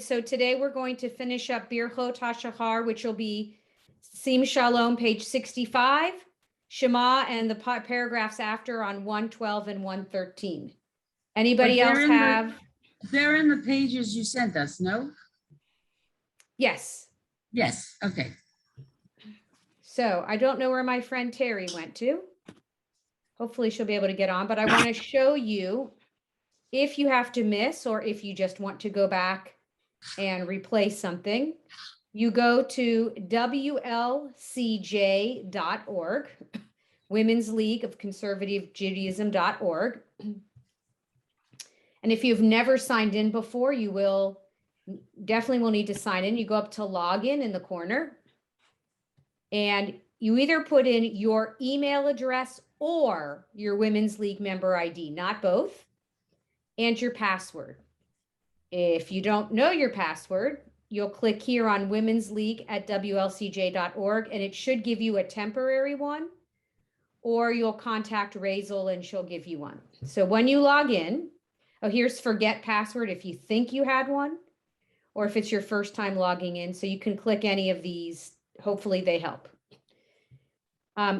So today we're going to finish up Birchot HaShachar, which will be Sim Shalom, page 65, Shema, and the paragraphs after on 112 and 113. Anybody else have? They're in the pages you sent us, no? Yes. Yes, okay. So I don't know where my friend Terry went to. Hopefully she'll be able to get on, but I want to show you if you have to miss or if you just want to go back and replace something, you go to WLCJ.org, Women's League of Conservative Judaism.org. And if you've never signed in before, you will definitely need to sign in. You go up to login in the corner and you either put in your email address or your Women's League member ID, not both, and your password. If you don't know your password, you'll click here on Women's League at WLCJ.org, and it should give you a temporary one, or you'll contact Razel and she'll give you one. So when you log in, here's forget password if you think you had one, or if it's your first time logging in. So you can click any of these. Hopefully they help.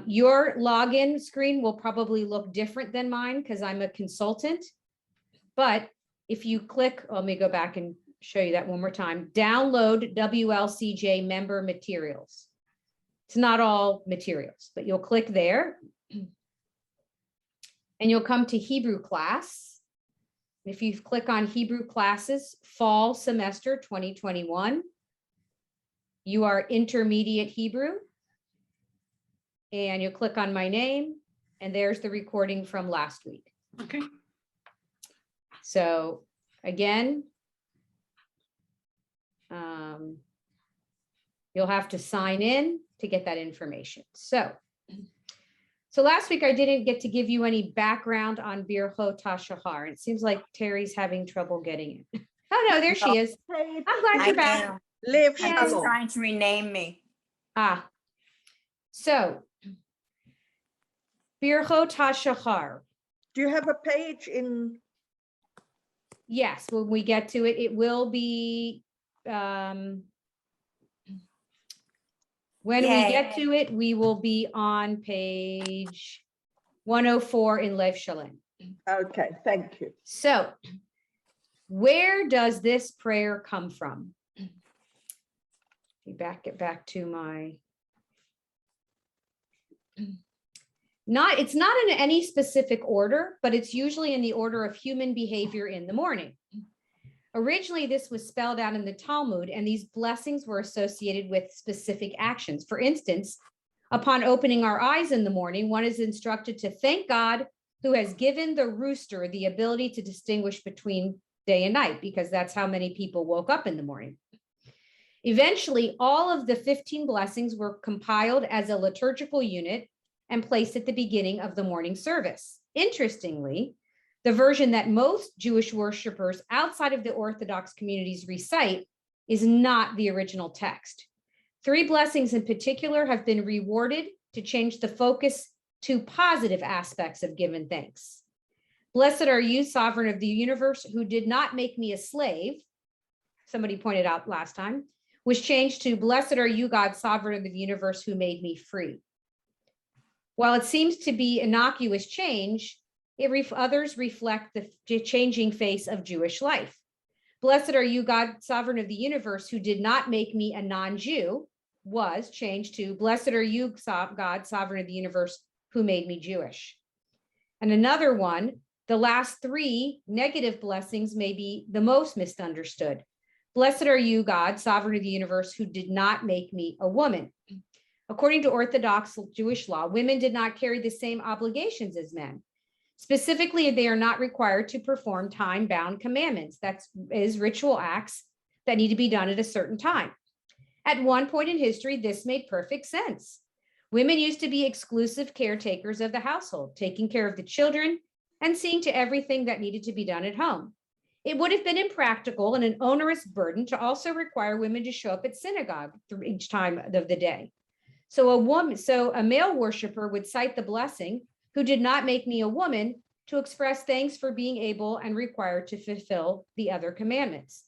Your login screen will probably look different than mine because I'm a consultant, but if you click, let me go back and show you that one more time. Download WLCJ member materials. It's not all materials, but you'll click there and you'll come to Hebrew class. If you click on Hebrew classes, fall semester 2021, you are intermediate Hebrew. And you'll click on my name and there's the recording from last week. Okay. So again, you'll have to sign in to get that information. So last week I didn't get to give you any background on Birchot HaShachar. It seems like Terry's having trouble getting it. Oh no, there she is. I'm glad you're back. Live Yeah. Shalom. Trying to rename me. So Birchot HaShachar. Do you have a page in? Yes, when we get to it, it will be, when we get to it, we will be on page 104 in Lev Shalem. Okay, thank you. So where does this prayer come from? Get back to my, it's not in any specific order, but it's usually in the order of human behavior in the morning. Originally, this was spelled out in the Talmud, and these blessings were associated with specific actions. For instance, upon opening our eyes in the morning, one is instructed to thank God who has given the rooster the ability to distinguish between day and night, because that's how many people woke up in the morning. Eventually, all of the 15 blessings were compiled as a liturgical unit and placed at the beginning of the morning service. Interestingly, the version that most Jewish worshipers outside of the Orthodox communities recite is not the original text. 3 blessings in particular have been rewarded to change the focus to positive aspects of given thanks. Blessed are you, sovereign of the universe, who did not make me a slave. Somebody pointed out last time, was changed to blessed are you, God, sovereign of the universe, who made me free. While it seems to be innocuous change, others reflect the changing face of Jewish life. Blessed are you, God, sovereign of the universe, who did not make me a non-Jew, was changed to blessed are you, God, sovereign of the universe, who made me Jewish. And another one, the last 3 negative blessings may be the most misunderstood. Blessed are you, God, sovereign of the universe, who did not make me a woman. According to Orthodox Jewish law, women did not carry the same obligations as men. Specifically, they are not required to perform time-bound commandments. That is ritual acts that need to be done at a certain time. At one point in history, this made perfect sense. Women used to be exclusive caretakers of the household, taking care of the children and seeing to everything that needed to be done at home. It would have been impractical and an onerous burden to also require women to show up at synagogue each time of the day. So a male worshiper would cite the blessing, who did not make me a woman, to express thanks for being able and required to fulfill the other commandments.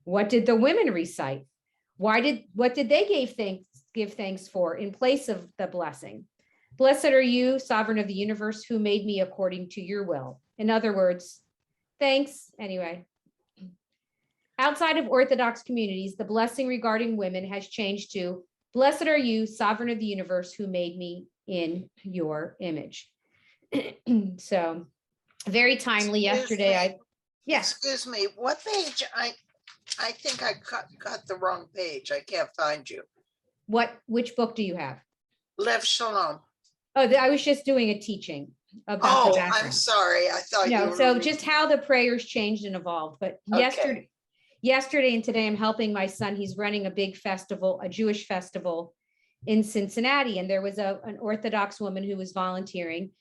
What did the women recite? What did they give thanks for in place of the blessing? Blessed are you, sovereign of the universe, who made me according to your will. In other words, thanks anyway. Outside of Orthodox communities, the blessing regarding women has changed to, blessed are you, sovereign of the universe, who made me in your image. So very timely. Yesterday, Excuse me, what page? I think I got the wrong page. I can't find you. which book do you have? Lev Shalom. Oh, I was just doing a teaching about the Oh, background. I'm sorry. I thought you No, were so reading. just how the prayers changed and evolved. But Okay. yesterday and today, I'm helping my son. He's running a big festival, a Jewish festival in Cincinnati. And there was an Orthodox woman who was volunteering.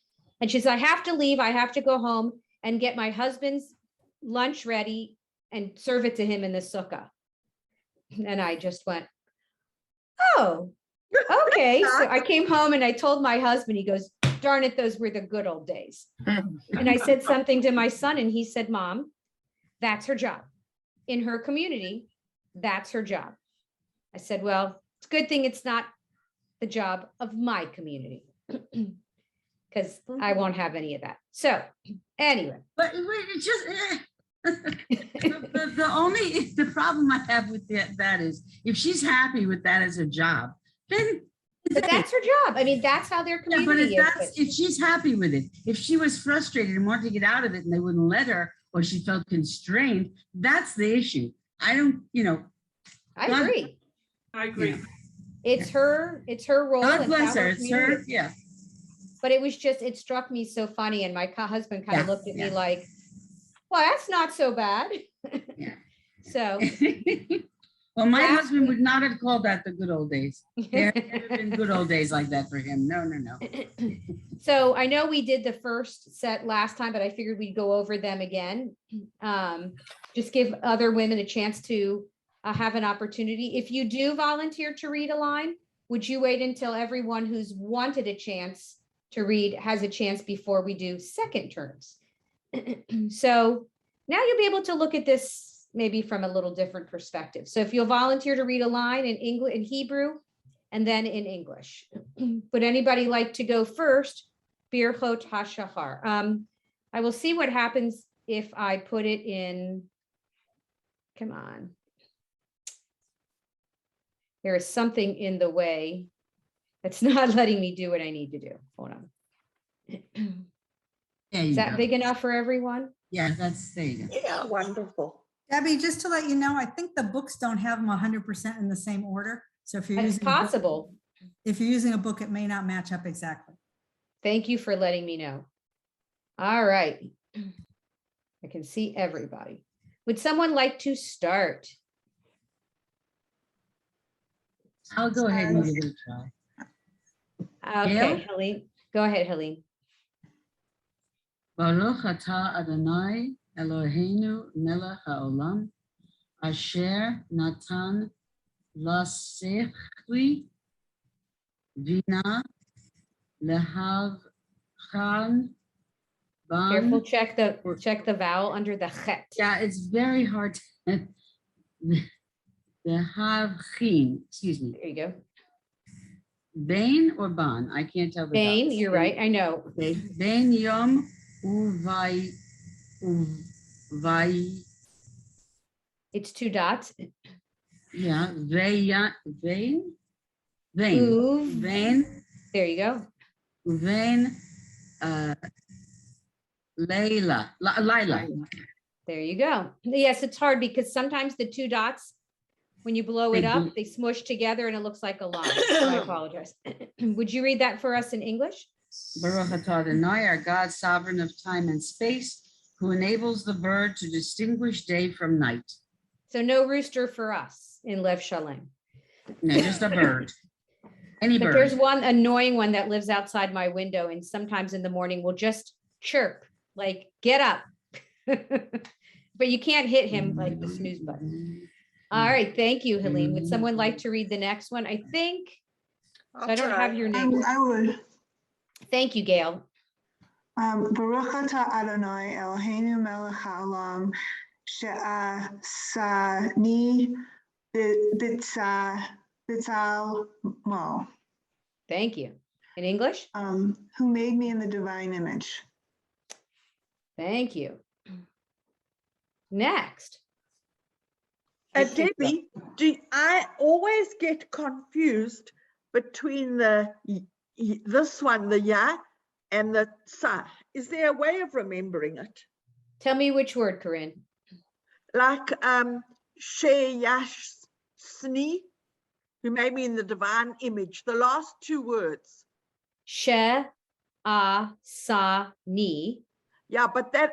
And she said, I have to leave. I have to go home and get my husband's lunch ready and serve it to him in the sukkah. And I just went, oh, okay. So I came home and I told my husband, he goes, darn it, those were the good old days. And I said something to my son and he said, Mom, that's her job. In her community, that's her job. I said, well, it's a good thing it's not the job of my community because I won't have any of that. So anyway. But it's just, the problem I have with that is if she's happy with that as a job, then. But that's her job. I mean, that's how their Yeah, but community is. if she's happy with it, if she was frustrated and wanted to get out of it and they wouldn't let her, or she felt constrained, that's the issue. I don't, I God- agree. I agree. Yeah. It's her role. God and bless how her. It's community her, is. yeah. But it struck me so funny. And my husband kind of Yeah, looked at me yeah. like, well, that's not so bad. Yeah. So Well, my Last husband would not have called that the good old days. There have never been good old days like that for him. No. So I know we did the first set last time, but I figured we'd go over them again. Just give other women a chance to have an opportunity. If you do volunteer to read a line, would you wait until everyone who's wanted a chance to read has a chance before we do second turns? So now you'll be able to look at this maybe from a little different perspective. So if you'll volunteer to read a line in English, in Hebrew, and then in English. Would anybody like to go first? Birchot HaShahar. I will see what happens if I put it in. Come on. There is something in the way that's not letting me do what I need to do. Hold on. There you Is that go. big enough for everyone? Yeah, there you go. Yeah. Wonderful. Debbie, just to let you know, I think the books don't have them 100% in the same order. So if you're It's using, a book- possible. if you're using a book, it may not match up exactly. Thank you for letting me know. All right. I can see everybody. Would someone like to start? I'll go ahead and give it a try. Okay, Gail? Helene. Go ahead, Helene. Baruch atah Adonai Eloheinu melech haolam asher natan lasechli vina lehavchan Careful, ban. check the vowel under the chet. Yeah, it's very hard. Lehavchin, excuse me. There you go. Bain or ban? I can't tell the Bane, dots. you're right. I know. Okay, Bain yom uvai. It's 2 dots. Yeah, vein, Uv. vein, There you go. Lila. There you go. Yes, it's hard because sometimes the 2 dots, when you blow it They up, do. they smush together and it looks like a line. So I apologize. Would you read that for us in English? Baruch atah Adonai, our God, sovereign of time and space, who enables the bird to distinguish day from night. So no rooster for us in Lev Shalem. No, just a bird. Any But there's bird. one annoying one that lives outside my window and sometimes in the morning will just chirp, like, get up. But you can't hit him like the snooze button. All right, thank you, Helene. Would someone like to read the next one? I think, I don't have your name. I would. Thank you, Gail. Baruch atah Adonai Eloheinu melech haolam She'asani Bitzal Thank you. In English? who made me in the divine image. Thank you. Next. I think so. Debbie, I always get confused between this one, the ya, and the sa. Is there a way of remembering it? Tell me which word, Corinne. Like Sheyashni, who made me in the divine image. The last two words. She, a, sa, ni. Yeah, but that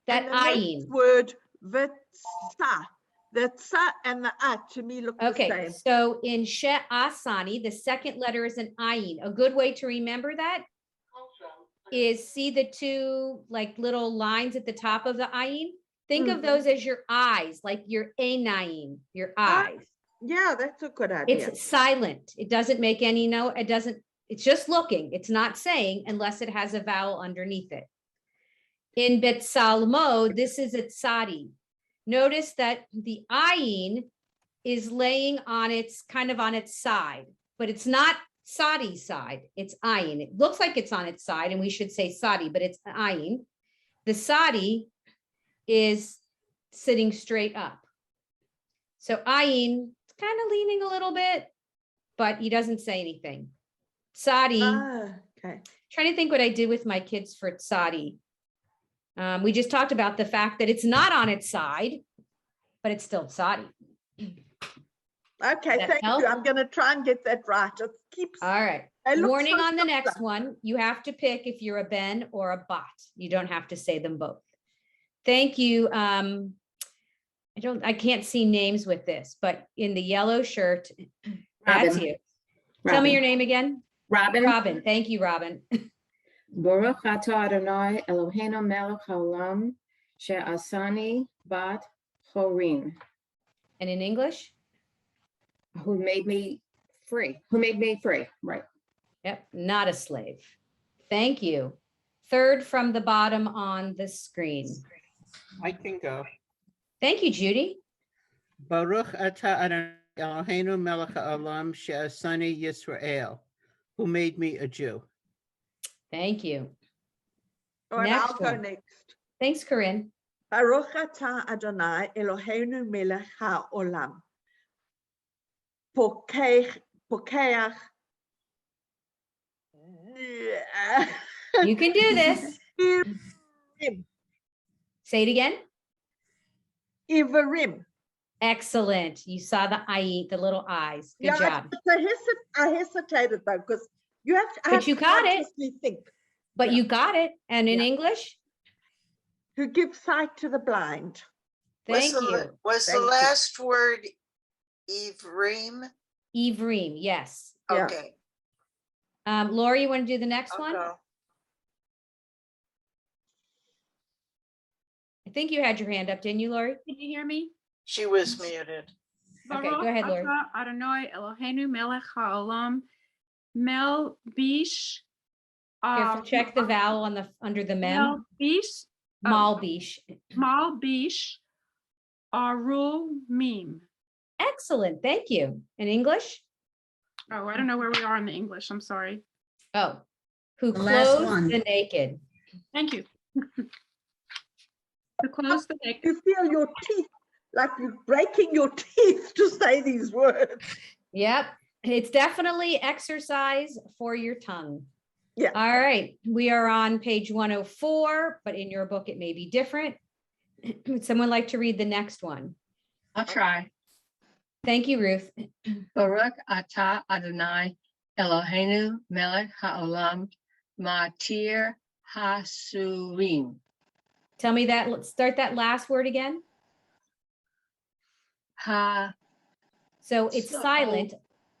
That and the next ayin. word vitsa. The tsa and the to me look the Okay, same. so in she asani, the second letter is an ayin. A good way to remember that is see the two like little lines at the top of the ayin. Think of those as your eyes, like your einayin, your eyes. Yeah, that's a good idea. It's silent. It doesn't make any note. It doesn't, it's just looking. It's not saying unless it has a vowel underneath it. In Betsalmo, this is a tsadi. Notice that the ayin is laying on its kind of on its side, but it's not sadi side. It's ayin. It looks like it's on its side, and we should say sadi, but it's ayin. The sadi is sitting straight up. So ayin is kind of leaning a little bit, but he doesn't say anything. Sadi. Okay. Trying to think what I did with my kids for sadi. We just talked about the fact that it's not on its side, but it's still sadi. Okay, That thank help? you. I'm going to try and get that right. It keeps. All right. They look Warning so on the similar. next one. You have to pick if you're a ben or a bot. You don't have to say them both. Thank you. I can't see names with this, but in the yellow shirt, that's Robin. you. Tell me your name again. Robin. Robin. Thank you, Robin. Baruch atah Adonai Eloheinu melech haolam she'asani bat chorin. And in English? Who made me free. Who made me free. Right. Yep, not a slave. Thank you. Third from the bottom on the screen. I can go. Thank you, Judy. Baruch atah Adonai Eloheinu melech haolam she'asani Yisrael, who made me a Jew. Thank you. Oh, and Next I'll go one. next. Thanks, Corinne. Baruch atah Adonai Eloheinu melech haolam. Pokeach. You can do this. Say it again. Ivarim. Excellent. You saw the eye, the little eyes. Good job. I hesitated though, because you have to. I But have you to got it. consciously think. But Yeah. you got it. And in Yeah. English? Who gives sight to the blind. Thank you. Was the Thank you. last word Ivrim? Ivrim, yes. Yeah. Okay. Lori, you want to do the next I'll one? go. I think you had your hand up, didn't you, Lori? Can you hear me? She was muted. Okay, go ahead, Lori. Baruch atah Adonai Eloheinu melech haolam mel bish. Careful, check the vowel on the under the mem. Mel bish. Malbish. Mal bish. Arul mim. Excellent. Thank you. In English? Oh, I don't know where we are in the English. I'm sorry. Oh, who The last clothes one. the naked. Thank you. To close the neck. You feel your teeth, like you're breaking your teeth to say these words. Yep. It's definitely exercise for your tongue. Yeah. All right. We are on page 104, but in your book, it may be different. Would someone like to read the next one? I'll try. Thank you, Ruth. Baruch atah Adonai Eloheinu melech haolam matir hasurim. Tell me that. Let's start that last word again. Ha. So it's So- silent.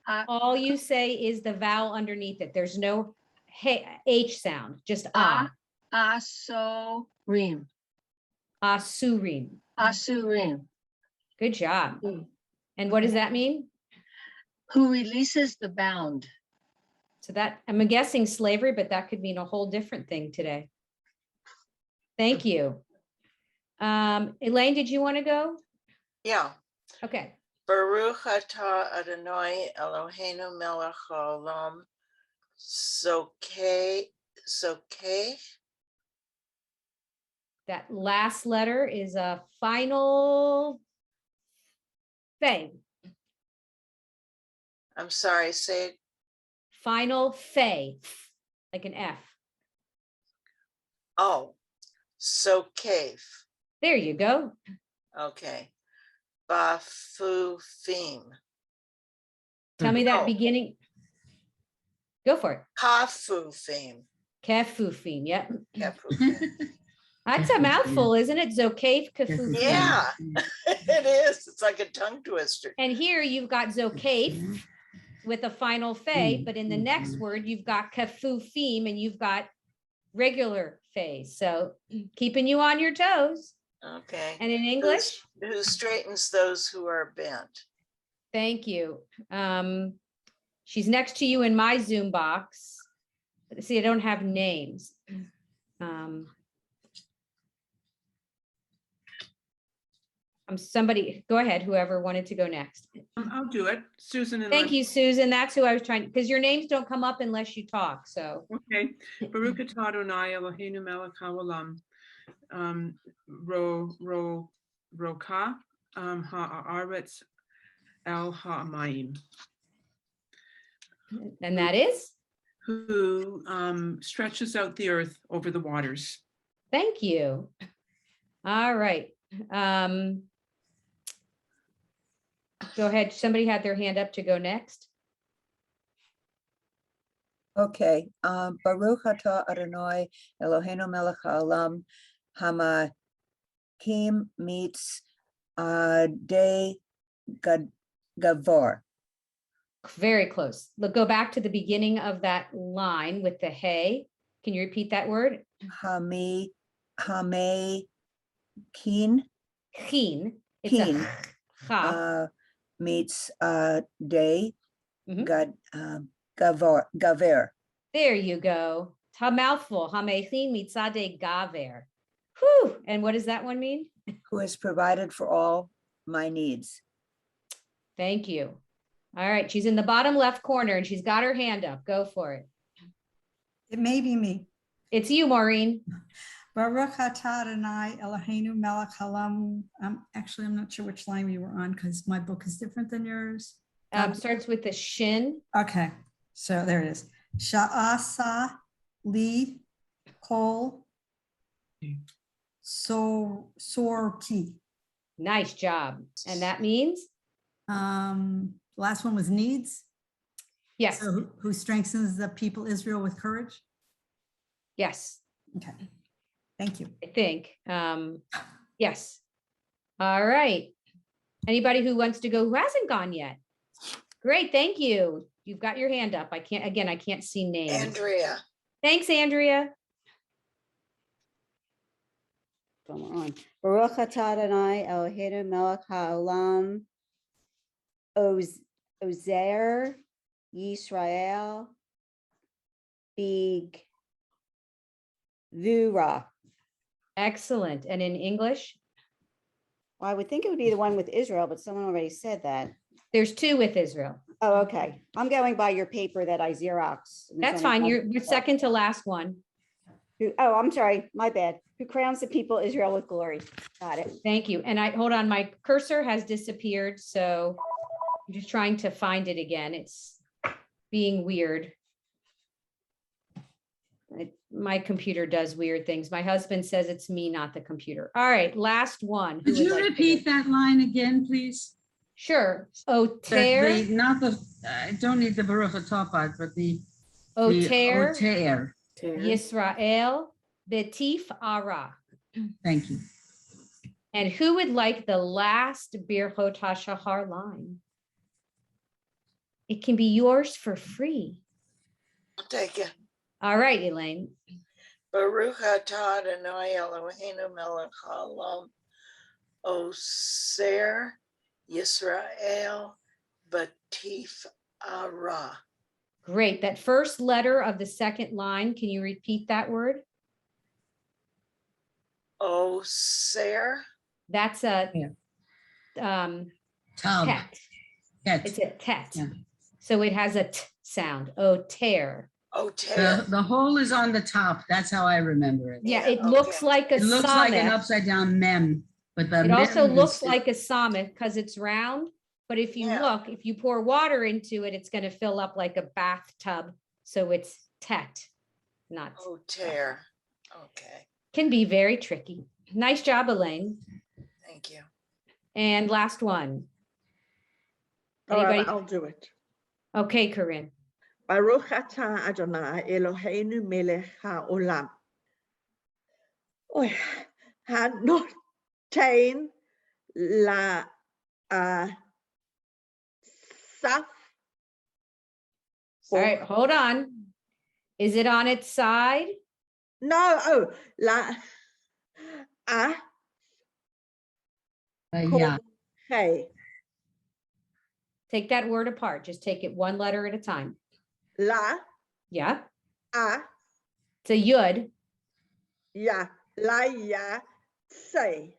ha- All you say is the vowel underneath it. There's no H sound, just ah. Asurim. Asurim. Asurim. Good job. And what does that mean? Who releases the bound. So that, I'm guessing slavery, but that could mean a whole different thing today. Thank you. Elaine, did you want to go? Yeah. Okay. Baruch atah Adonai Eloheinu melech haolam Zokeh. That last letter is a final fe. I'm sorry, say it. Final fe, like an F. Oh, Zokeh. There you go. Okay. Bafufim. Tell me that Oh. beginning. Go for it. Kafufim. Kefufim. Yep. Kafufim. That's a mouthful, isn't it? Zokef kefufim. Yeah, it is. It's like a tongue twister. And here you've got zokef with a final fe, but in the next word, you've got kefufim and you've got regular fe. So keeping you on your toes. Okay. And in English? Who straightens those who are bent? Thank you. She's next to you in my Zoom box. See, I don't have names. Somebody, go ahead, whoever wanted to go next. I'll do it. Susan and Thank you, Susan. That's who I was trying, because your names don't come up unless you talk, so. Okay. Baruch atah Adonai Eloheinu melech haolam roka haaretz el ha'amayim. And that is? Who stretches out the earth over the waters. Thank you. All right. Go ahead. Somebody had their hand up to go next. Okay. Baruch atah Adonai Eloheinu melech haolam hamakim meets de gavor. Very close. Look, go back to the beginning of that line with the hey. Can you repeat that word? Hame keen. Keen. It's Keen. a cha. Meets de Mhm. gaver. There you go. It's a mouthful. Hamechin mitzade gaver. Whew. And what does that one mean? Who has provided for all my needs. Thank you. All right. She's in the bottom left corner and she's got her hand up. Go for it. It may be me. It's you, Maureen. Baruch atah Adonai Eloheinu melech haolam. Actually, I'm not sure which line you were on because my book is different than yours. Starts with the shin. Okay, so there it is. Sha'asa li kol sorti. Nice job. And that means? Last one was needs. Yes. So who strengthens the people Israel with courage? Yes. Okay. Thank you. I think. Yes. All right. Anybody who wants to go who hasn't gone yet? Great. Thank you. You've got your hand up. I can't see names. Andrea. Thanks, Andrea. On. Baruch atah Adonai Eloheinu melech haolam Ozer Yisrael Big Vura. Excellent. And in English? Well, I would think it would be the one with Israel, but someone already said that. There's two with Israel. Oh, okay. I'm going by your paper that I Xerox. That's fine. You're second to last one. Oh, I'm sorry. My bad. Who crowns the people Israel with glory. Got it. Thank you. And hold on, my cursor has disappeared. So I'm just trying to find it again. It's being weird. My computer does weird things. My husband says it's me, not the computer. All right, last one. Could you repeat that line again, please? Sure. Oter. I don't need the Baruch atah part, but the Oter. Oter. Yisrael betif ara. Thank you. And who would like the last Birchot HaShahar line? It can be yours for free. I'll take it. All right, Elaine. Baruch atah Adonai Eloheinu melech haolam Oser Yisrael Batif Ara. Great. That first letter of the second line, can you repeat that word? Oser. That's a Yeah. Tub. tet. Tet. It's a tet. Yeah. So it has a t sound. Oh, tear. Oter. The hole is on the top. That's how I remember it. Yeah, Yeah, it looks okay. like a It looks like an samech. upside down mem, but the It also mem looks is- like a samech because it's round. But if you Yeah. look, if you pour water into it, it's going to fill up like a bathtub. So it's tet, not Oter. Okay, can be very tricky. Nice job, Elaine. thank you. And last one. All right, Anybody? I'll do it. Okay, Corinne. Baruch atah Adonai Eloheinu melech haolam. Oy, hanotein la saf. All right, hold on. Is it on its side? No, oh, la yeah. hey, Take that word apart. Just take it one letter at a time. la Yeah. a It's a yud. ya la ya say.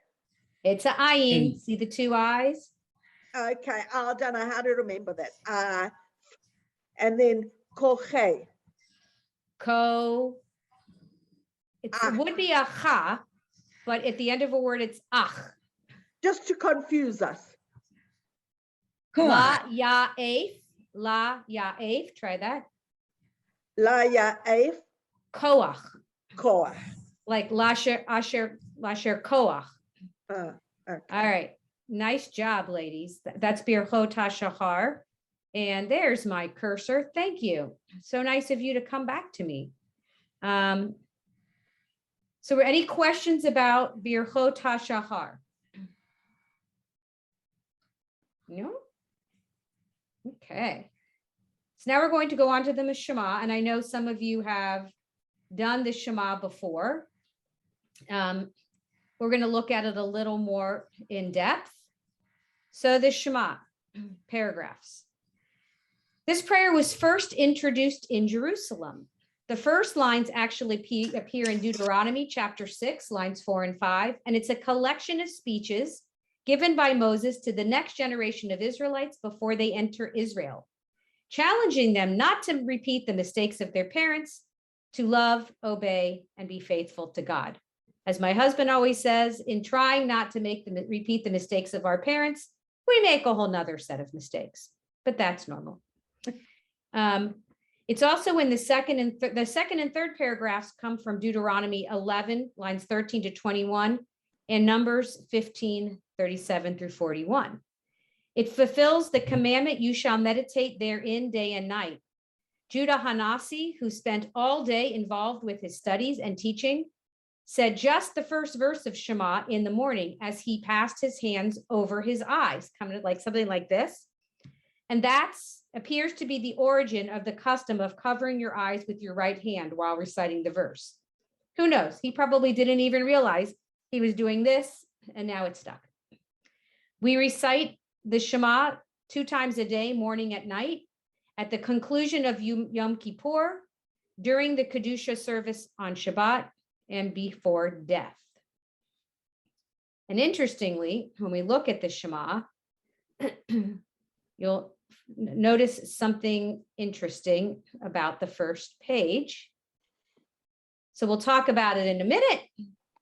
It's a ayin. See the two eyes? Okay, I don't know how to remember that. And then koche. Ko. It would be a cha, but at the end of a word, it's ach. Just to confuse us. La ya'ef. La ya'ef. Try that. La ya'ef. Koach. Koach. Like lasher koach. Okay. All right. Nice job, ladies. That's Birchot HaShachar. And there's my cursor. Thank you. So nice of you to come back to me. So any questions about Birchot HaShachar? No? Okay. So now we're going to go on to the Shema. And I know some of you have done the Shema before. We're going to look at it a little more in depth. So the Shema, paragraphs. This prayer was first introduced in Jerusalem. The first lines actually appear in Deuteronomy chapter 6, lines 4 and 5, and it's a collection of speeches given by Moses to the next generation of Israelites before they enter Israel, challenging them not to repeat the mistakes of their parents, to love, obey, and be faithful to God. As my husband always says, in trying not to repeat the mistakes of our parents, we make a whole nother set of mistakes, but that's normal. It's also in the second and third paragraphs come from Deuteronomy 11, lines 13 to 21, and Numbers 15, 37 through 41. It fulfills the commandment, you shall meditate therein day and night. Judah Hanasi, who spent all day involved with his studies and teaching, said just the first verse of Shema in the morning as he passed his hands over his eyes, coming like something like this. And that appears to be the origin of the custom of covering your eyes with your right hand while reciting the verse. Who knows? He probably didn't even realize he was doing this, and now it's stuck. We recite the Shema 2 times a day, morning and night, at the conclusion of Yom Kippur, during the Kedusha service on Shabbat, and before death. And interestingly, when we look at the Shema, you'll notice something interesting about the first page. So we'll talk about it in a minute.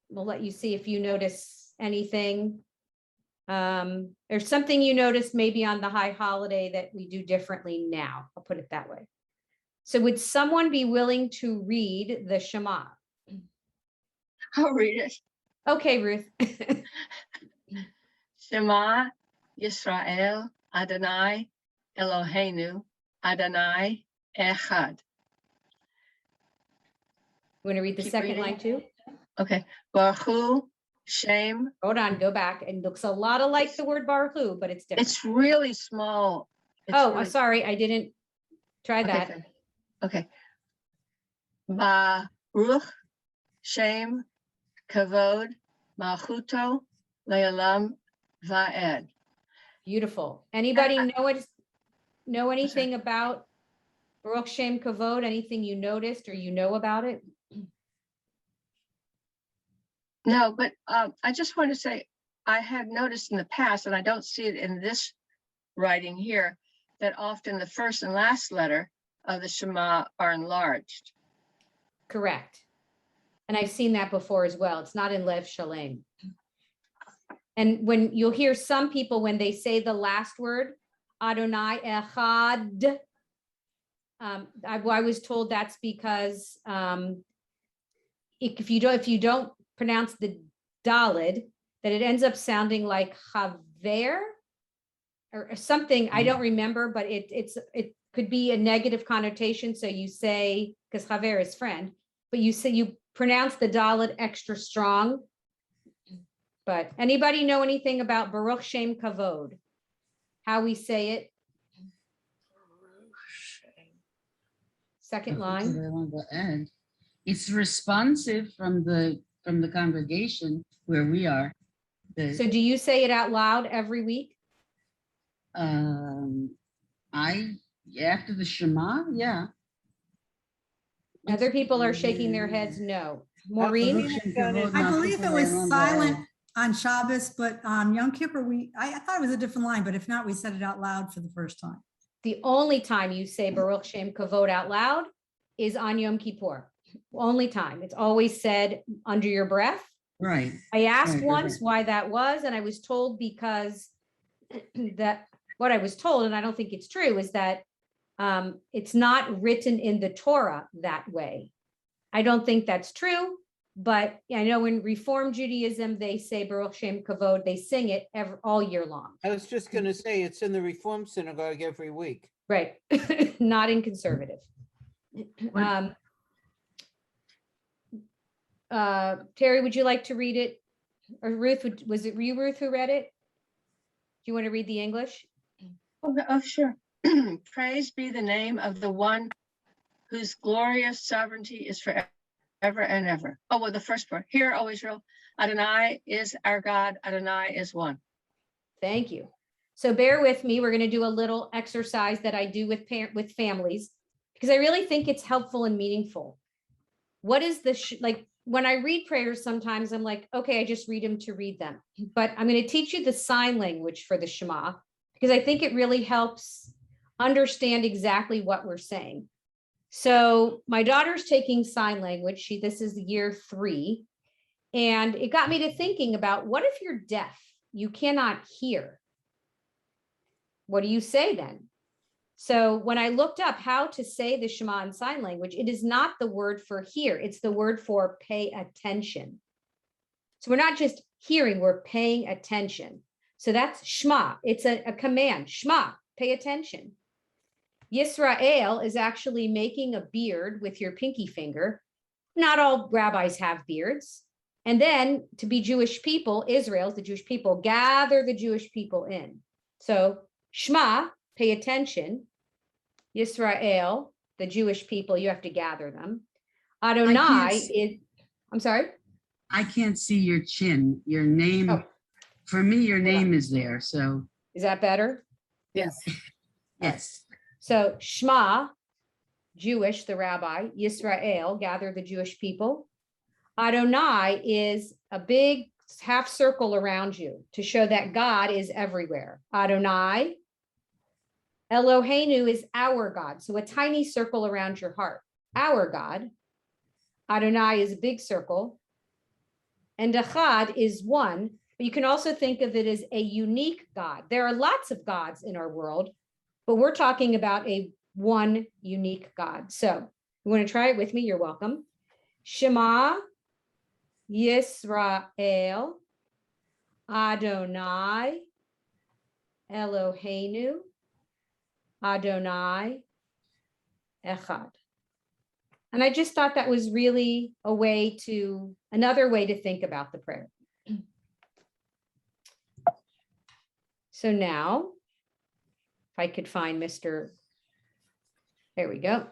We'll let you see if you notice anything. There's something you noticed maybe on the high holiday that we do differently now. I'll put it that way. So would someone be willing to read the Shema? I'll read it. Okay, Ruth. Shema Yisrael Adonai Eloheinu Adonai Echad. You want to read the Keep second reading. line too? Okay. Baruch Hu Shem. Hold on, go back. It looks a lot like the word Baruch Hu, but it's different. It's really small. It's I'm really- sorry, I didn't try that. Okay. Okay. Baruch Shem Kavod Malchuto Le'olam Va'ed. Beautiful. Anybody know anything about Baruch Shem Kavod? Anything you noticed or you know about it? No, but I just want to say, I had noticed in the past, and I don't see it in this writing here, that often the first and last letter of the Shema are enlarged. Correct. And I've seen that before as well. It's not in Lev Shalem. And when you'll hear some people, when they say the last word, Adonai Echad, I was told that's because if you don't pronounce the Dalid, that it ends up sounding like Chaver or something. I don't remember, but it could be a negative connotation. So you say, because Chaver is friend, but you pronounce the Dalid extra strong. But anybody know anything about Baruch Shem Kavod? How we say it? Second line. I want to add. It's responsive from the congregation where we are. So do you say it out loud every week? After the Shema, yeah. Other people are shaking their heads no. Maureen? I believe it was silent on Shabbos, but on Yom Kippur, I thought it was a different line, but if not, we said it out loud for the first time. The only time you say Baruch Shem Kavod out loud is on Yom Kippur. Only time. It's always said under your breath. Right. I asked Right, once right. why that was, and I was told because that what I was told, and I don't think it's true, is that it's not written in the Torah that way. I don't think that's true, but I know in Reform Judaism, they say Baruch Shem Kavod, they sing it all year long. I was just going to say, it's in the Reform Synagogue every week. Right. Not in conservative. Terry, would you like to read it? Or Ruth, was it you, Ruth, who read it? Do you want to read the English? Oh, sure. Praise be the name of the one whose glorious sovereignty is forever and ever. Oh, well, the first part. Hear, O Israel, Adonai is our God. Adonai is one. Thank you. So bear with me. We're going to do a little exercise that I do with families, because I really think it's helpful and meaningful. What is the, like when I read prayers, sometimes I'm like, okay, I just read them to read them. But I'm going to teach you the sign language for the Shema, because I think it really helps understand exactly what we're saying. So my daughter's taking sign language. This is year 3. And it got me to thinking about, what if you're deaf? You cannot hear. What do you say then? So when I looked up how to say the Shema in sign language, it is not the word for hear. It's the word for pay attention. So we're not just hearing, we're paying attention. So that's Shema. It's a command. Shema, pay attention. Yisrael is actually making a beard with your pinky finger. Not all rabbis have beards. And then to be Jewish people, Israel's the Jewish people, gather the Jewish people in. So Shema, pay attention. Yisrael, the Jewish people, you have to gather them. Adonai is, I'm sorry? I can't see your chin. Your name, for me, your name is there. So is that better? Yes. Yes. So Shema, Jewish, the rabbi, Yisrael, gather the Jewish people. Adonai is a big half circle around you to show that God is everywhere. Adonai. Eloheinu is our God. So a tiny circle around your heart. Our God. Adonai is a big circle. And Echad is one, but you can also think of it as a unique God. There are lots of gods in our world, but we're talking about one unique God. So you want to try it with me? You're welcome. Shema Yisrael Adonai Eloheinu Adonai Echad. And I just thought that was really another way to think about the prayer. So now, if I could find there we go.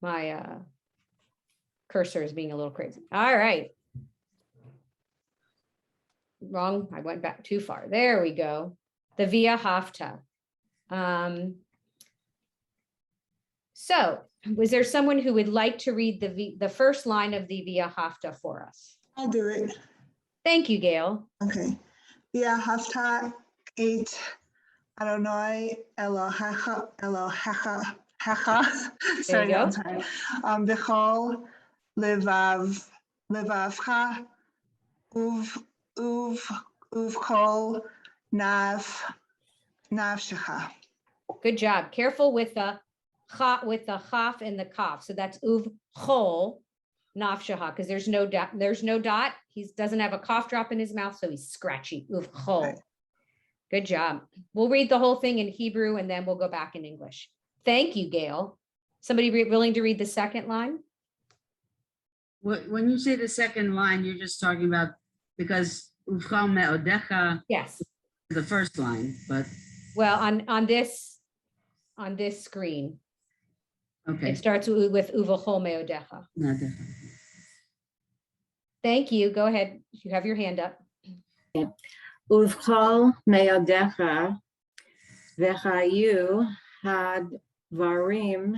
My cursor is being a little crazy. All right. Wrong, I went back too far. There we go. The Via Hafta. So Was there someone who would like to read the first line of the Via Hafta for us? I'll do it. Thank you, Gail. Okay. V'ahavta et Adonai Elohecha. Sorry, I'm tired. V'chol levavcha uvchol nafshecha. Good job. Careful with the chaf and the kaf. So that's uvchol nafshecha, because there's no dot. There's no dot. He doesn't have a cough drop in his mouth, so he's scratchy. Uvchol. Good job. We'll read the whole thing in Hebrew and then we'll go back in English. Thank you, Gail. Somebody willing to read the second line? When you say the second line, you're just talking about, because uvchal me'odecha. Yes. The first line, but. Well, on this screen. Okay. It starts with uvachol me'odecha. Thank you. Go ahead. You have your hand up. Uvchol me'odecha v'chayu hadvarim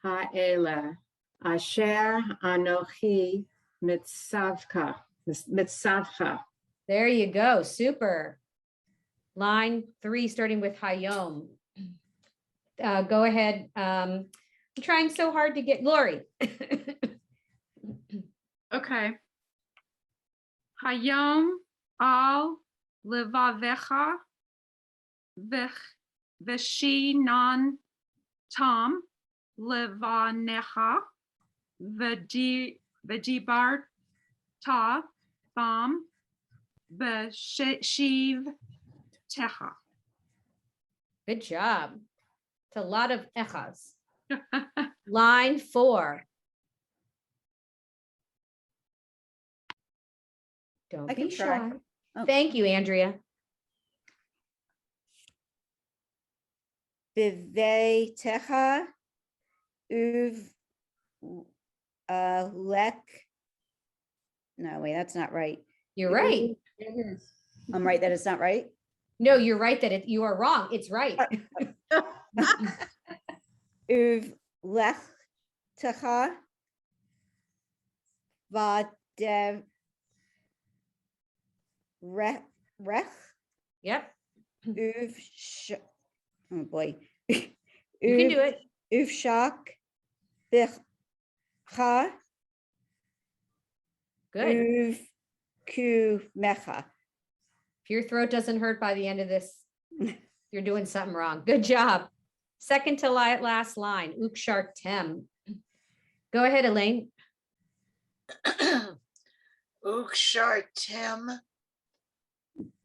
ha'ela asher anochi mitzavcha. There you go. Super. Line 3, starting with Hayom. Go ahead. I'm trying so hard to get Lori. Okay. Hayom al levavecha v'shinan tam levanecha v'dibar ta bam b'shiv techa. Good job. It's a lot of echas. Line 4. Don't I can be try. shy. Oh. Thank you, Andrea. Vivetecha lek. No, wait, that's not right. You're right. I'm right that it's not right. No, you're right that you are wrong. It's right. Uvlechtecha vadev rech. Yep. Oh boy. You can do it. Uvshak bicha. Good. Uvkumecha. If your throat doesn't hurt by the end of this, you're doing something wrong. Good job. Second to last line, ukshartem. Go ahead, Elaine. Ukshartem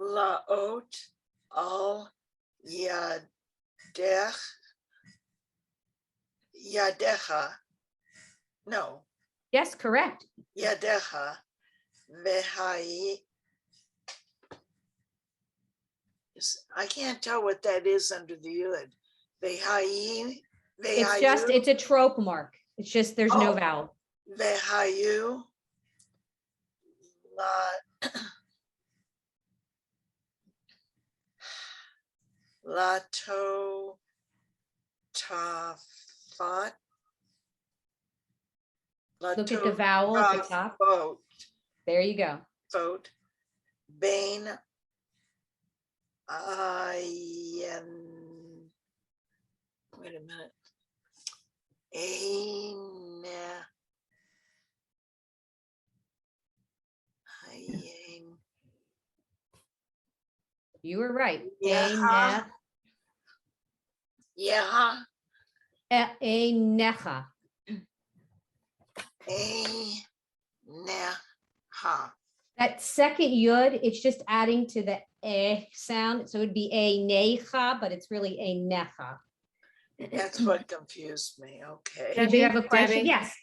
laot al yadecha. No. Yes, correct. Yadecha v'hai. I can't tell what that is under the yud. V'hai. It's a trope mark. It's just there's no vowel. V'hayu lato tafat. Look at the vowel at the top. Vote. There you go. Vote. Bain. Wait a minute. You were right. Yeah. Einecha. That second yud, it's just adding to the sound. So it would be a necha, but it's really a necha. That's what confused me. Okay. Did you have a question? Debbie, Yes.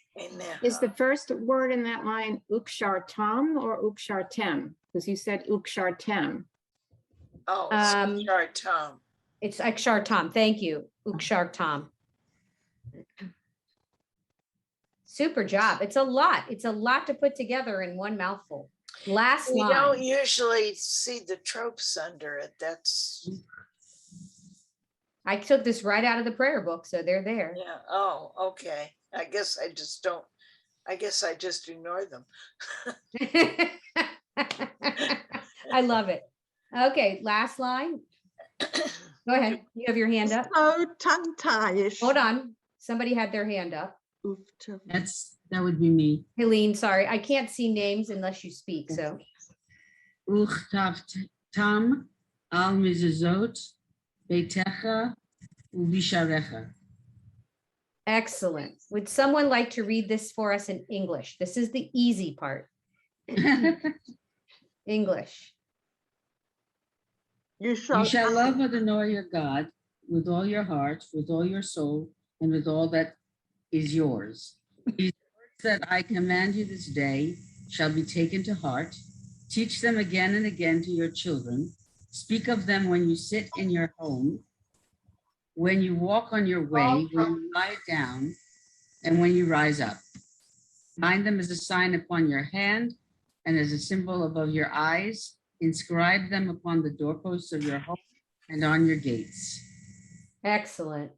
Is the first word in that line ukshartam or ukshartem? Because you said ukshartem. Oh, ukshartam. It's ukshartam. Thank you. Ukshartam. Super job. It's a lot. It's a lot to put together in one mouthful. Last line. You don't usually see the tropes under it. That's I took this right out of the prayer book, so they're there. Yeah, oh, okay. I guess I just ignore them. I love it. Okay, last line. Go ahead. You have your hand up. So tongue tie-ish. Hold on. Somebody had their hand up. That would be me. Helene, sorry. I can't see names unless you speak, so. Tam al mizuzot beitecha uvisharecha. Excellent. Would someone like to read this for us in English? This is the easy part. English. You You shall shall love Adonai your God with all your heart, with all your soul, and with all that is yours. These words that I command you this day shall be taken to heart. Teach them again and again to your children. Speak of them when you sit in your home, when you walk on your way, when you lie down, and when you rise up. Bind them as a sign upon your hand and as a symbol above your eyes. Inscribe them upon the doorposts of your home and on your gates. Excellent.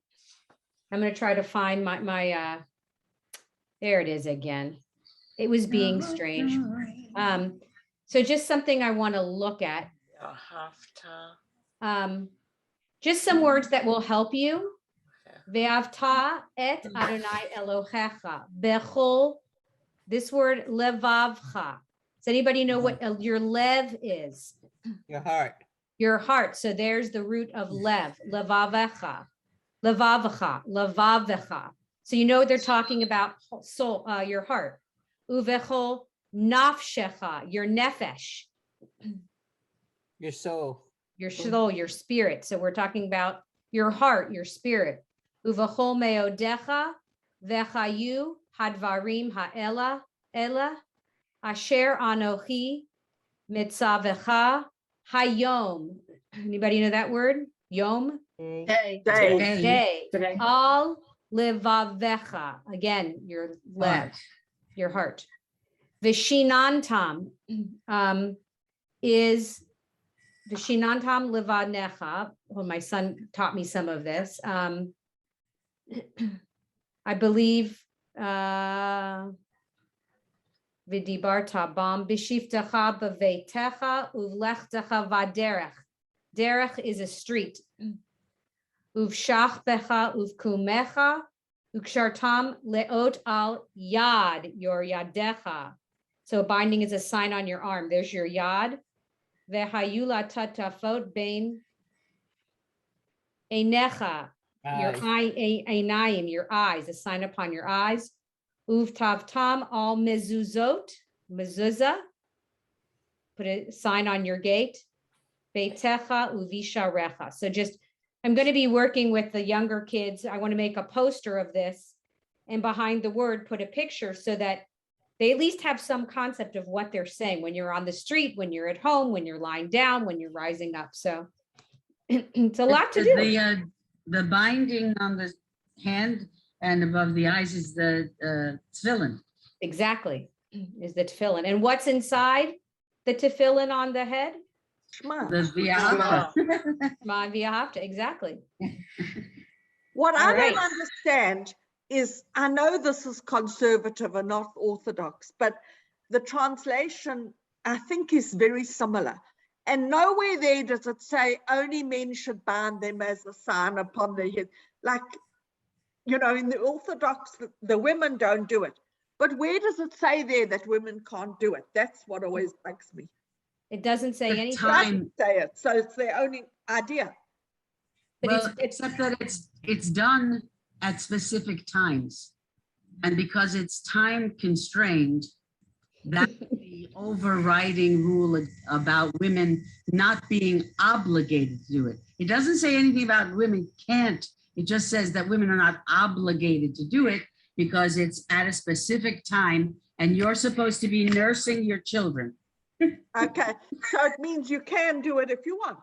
I'm going to try to find my there it is again. It was being strange. So just something I want to look at. Just some words that will help you. Ve'avta et Adonai Elohecha. Bechol. This word levavcha. Does anybody know what your lev is? Your heart. Your heart. So there's the root of lev. Levavecha. Levavecha. Levavecha. So you know they're talking about soul, your heart. Uvechol nafshecha. Your nefesh. Your soul. Your soul, your spirit. So we're talking about your heart, your spirit. Uvachol meodecha vechayu hadvarim ha'ela ela asher anochi mitzavecha hayom. Anybody know that word? Yom? Day. Day. Al levavecha. Again, your lev, your heart. Vishinantam is Vishinantam levanecha. Well, my son taught me some of this. I believe Vidibarta bam bishiftecha beveitecha uvlechtecha vaderech. Derech is a street. Uvshach becha uvkumecha ukshartam leot al yad, your yadecha. So binding is a sign on your arm. There's your yad. Vehayula tatafot bein einecha, your eye, einayim, your eyes, a sign upon your eyes. Uvtav tam al mezuzot, mezuzah, put a sign on your gate. Beitecha uvisharecha. So just, I'm going to be working with the younger kids. I want to make a poster of this, and behind the word, put a picture so that they at least have some concept of what they're saying when you're on the street, when you're at home, when you're lying down, when you're rising up. So it's a lot to do. The binding on the hand and above the eyes is the tefillin. Exactly, is the tefillin. And what's inside the tefillin on the head? Shema. The v'ahavta. Shema v'ahavta, exactly. What All I right. don't understand is, I know this is conservative and not orthodox, but the translation, I think, is very similar. And nowhere there does it say only men should bind them as a sign upon their head. Like, you know, in the Orthodox, the women don't do it. But where does it say there that women can't do it? That's what always bugs me. It doesn't say anything. It doesn't say it, so it's their only idea. But Well, except that it's done at specific times. And because it's time constrained, that's the overriding rule about women not being obligated to do it. It doesn't say anything about women can't. It just says that women are not obligated to do it because it's at a specific time and you're supposed to be nursing your children. Okay, so it means you can do it if you want.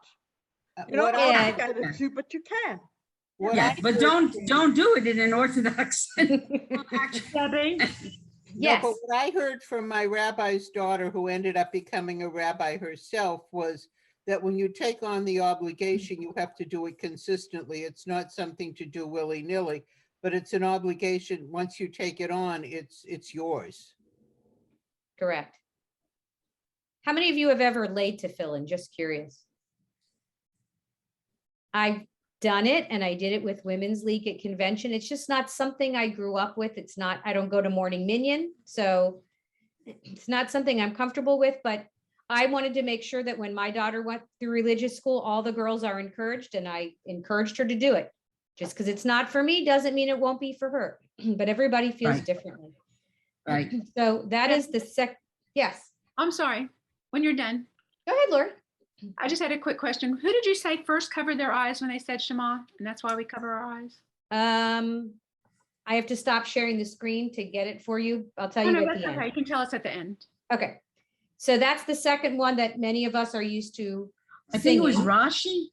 You're not obligated to, but you can. Yeah, but don't do it in an Orthodox. Yes. No, but what I heard from my rabbi's daughter, who ended up becoming a rabbi herself, was that when you take on the obligation, you have to do it consistently. It's not something to do willy-nilly, but it's an obligation. Once you take it on, it's yours. Correct. How many of you have ever laid to fill in? Just curious. I've done it, and I did it with Women's League at convention. It's just not something I grew up with. It's not, I don't go to Morning Minion, so it's not something I'm comfortable with, but I wanted to make sure that when my daughter went through religious school, all the girls are encouraged, and I encouraged her to do it. Just because it's not for me doesn't mean it won't be for her, but everybody feels Right. differently. Right. So that is the yes. I'm sorry. When you're done, Go ahead, Lori. I just had a quick question. Who did you say first covered their eyes when they said Shema? And that's why we cover our eyes? I have to stop sharing the screen to get it for you. I'll tell Oh, you no, at that's the okay. end. You can tell us at the end. Okay. So that's the second one that many of us are used to I think it was singing. Rashi.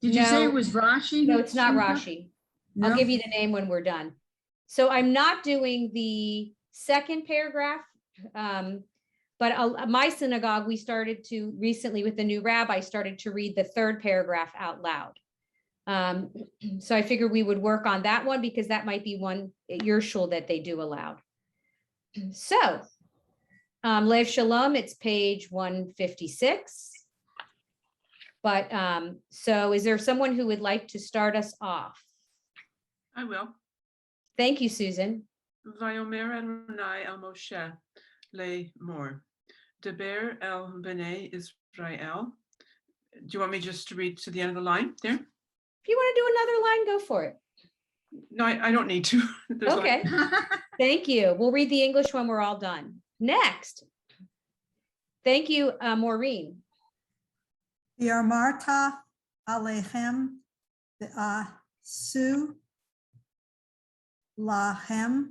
Did you say No. it was Rashi? No, it's not Shema? Rashi. I'll No? give you the name when we're done. So I'm not doing the second paragraph. But my synagogue, we started to recently with the new rabbi, started to read the third paragraph out loud. So I figured we would work on that one because that might be one at your shul that they do aloud. So Lev Shalom, it's page 156. But so is there someone who would like to start us off? I will. Thank you, Susan. Vayomer Adonai el Moshe le'mor, Deber el bnei Israel. Do you want me just to read to the end of the line there? If you want to do another line, go for it. No, I don't need to. There's Okay. Thank you. We'll read the English when we're all done. Next. Thank you, Maureen. Yarmarta Aleichem Su Lahem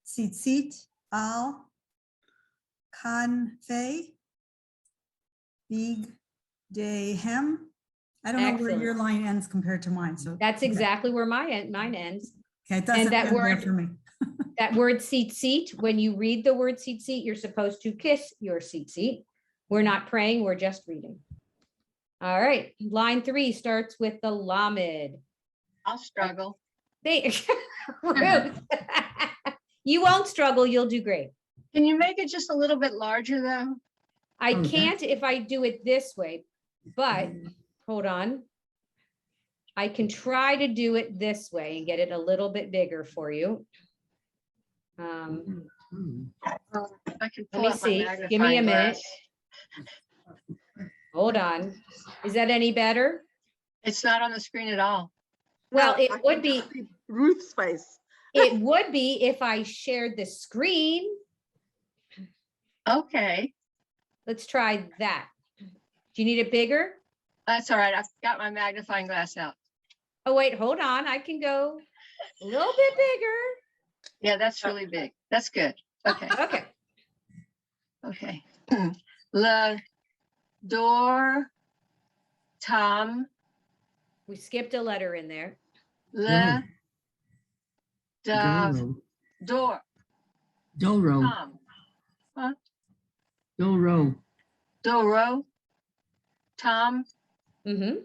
Tzitzit Al Kanfei Big Dehem. I don't know where Excellent. your line ends compared to mine, so. That's exactly where mine ends. Okay, it doesn't that end there word- for me. That word seat, when you read the word seat, you're supposed to kiss your seat. We're not praying, we're just reading. All right, line 3 starts with the Lamed. I'll struggle. Ruth. You won't struggle, you'll do great. Can you make it just a little bit larger though? I Oh, can't if I do it this way, but hold on. I can try to do it this way and get it a little bit bigger for you. I can Let pull me out my see. Give me a magnifying minute. glass. Hold on. Is that any better? It's not on the screen at all. Well, No, it I would can be. just see Ruth's face. It would be if I shared the screen. Okay, Let's try that. Do you need it bigger? that's all right. I've got my magnifying glass out. Oh, wait, hold on. I can go a little bit bigger. Yeah, that's really big. That's good. Okay, Okay. okay. Le door Tom We skipped a letter in there. le da Doro. door Doro. Tom Doro. Doro Tom Mm-hmm.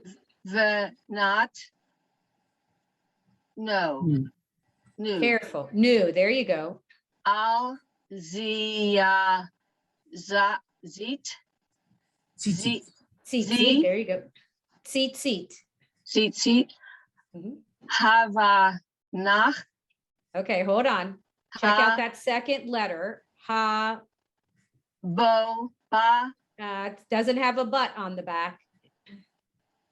the not no Hmm. new Careful. New. There you go. al zia za zit Tzitzit. Seat. Z. There you go. Seat. zit zit Mhm. hava nach Okay, hold on. Check out that second letter. Ha. bo ba It doesn't have a but on the back.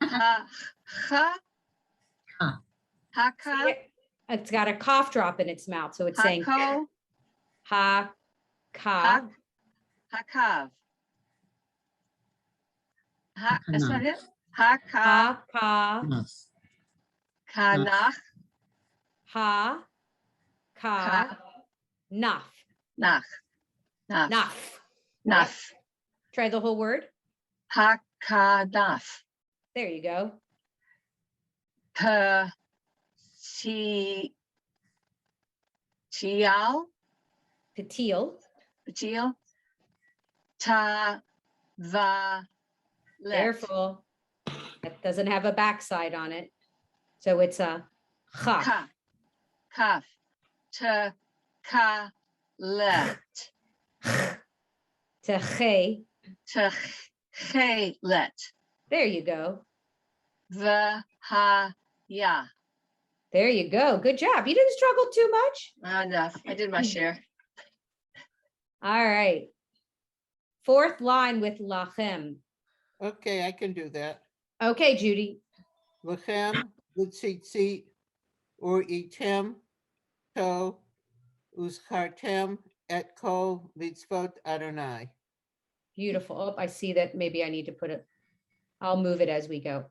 ha ha Ha. haka It's got a cough drop in its mouth, so it's saying hako ha, ka. hakav. That's not Hakanach. it. Haka Ha, ka, Yes. kanach ha, ka, naf. nach nach Naf. nach Try the whole word. hakanaf There you go. pa ti tial Patil. patil ta va let. Careful. That doesn't have a backside on it. So it's a chaf. Ka, kaf, to, ka, let, To che. to, che, let, There you go. the, ha, ya. There you go. Good job. You didn't struggle too much. Enough. I did my share. All right. Fourth line with lachem. Okay, I can do that. Okay, Judy. Lechem, Litzitzit, or Item, To, Uzchartem, Et Kol, Mitzvot Adonai. Beautiful. Oh, I see that. Maybe I need to put it. I'll move it as we go.